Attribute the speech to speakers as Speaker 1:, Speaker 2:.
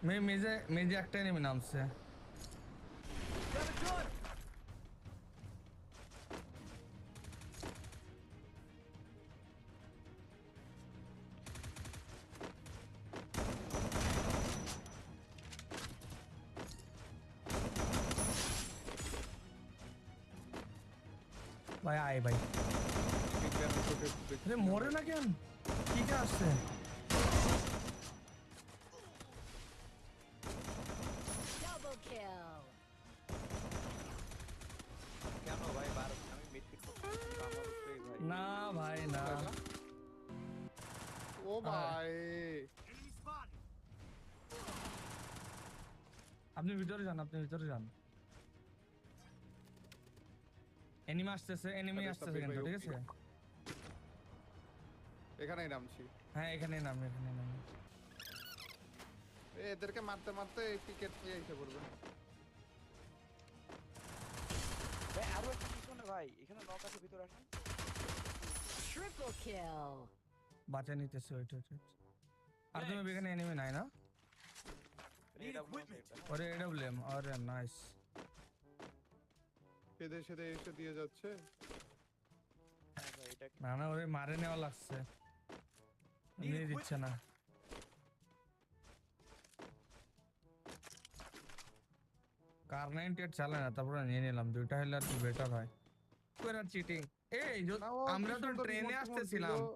Speaker 1: মেজে মেজে একটা এনিমি নামছে। ভাই আয় ভাই, আরে মরে না কেন? কি কে আসছে?
Speaker 2: Double kill.
Speaker 3: কেন ভাই আমি মিডফিট করতেছি আমার উপরেই ভাই।
Speaker 1: না ভাই না,
Speaker 4: ও ভাই
Speaker 1: আপনি ভিতরে যান, আপনি ভিতরে যান। এনিমি আসতেছে, এনিমি
Speaker 4: আরে
Speaker 1: আসতেছে
Speaker 4: সাব্বির
Speaker 1: কিন্তু,
Speaker 4: ভাই,
Speaker 1: ঠিক আছে?
Speaker 4: এখানেই নামছি।
Speaker 1: হ্যাঁ এখানে নাম, এখানে নাম।
Speaker 4: এদেরকে মারতে মারতে টিকেট নিয়ে এসে পড়বে।
Speaker 3: ভাই আরো একটা পিছনে ভাই, এখানে নক আছে, ভিতরে আসেন।
Speaker 2: Triple kill.
Speaker 1: বাঁচা নিতেছে, ওইটা আর তুমি এখানে এনিমি নাই না? ওরে এডব্লিউএম, আরে নাইস।
Speaker 4: সেদে সেদে এসে দিয়ে যাচ্ছে।
Speaker 3: হ্যাঁ ভাই এটা
Speaker 1: না না, ওরে মারে নেওয়া লাগছে, এমনি দিচ্ছে না। কার 98 চালে না, তারপরে নিয়ে নিলাম, দুইটা হলে আর কি বেটার হয়। চিটিং। এই
Speaker 4: না, ও
Speaker 1: আমরা
Speaker 4: কি
Speaker 1: তো
Speaker 4: সুন্দর
Speaker 1: ট্রেনে
Speaker 4: remote টিমোট
Speaker 1: আসতেছিলাম,
Speaker 4: দিলো।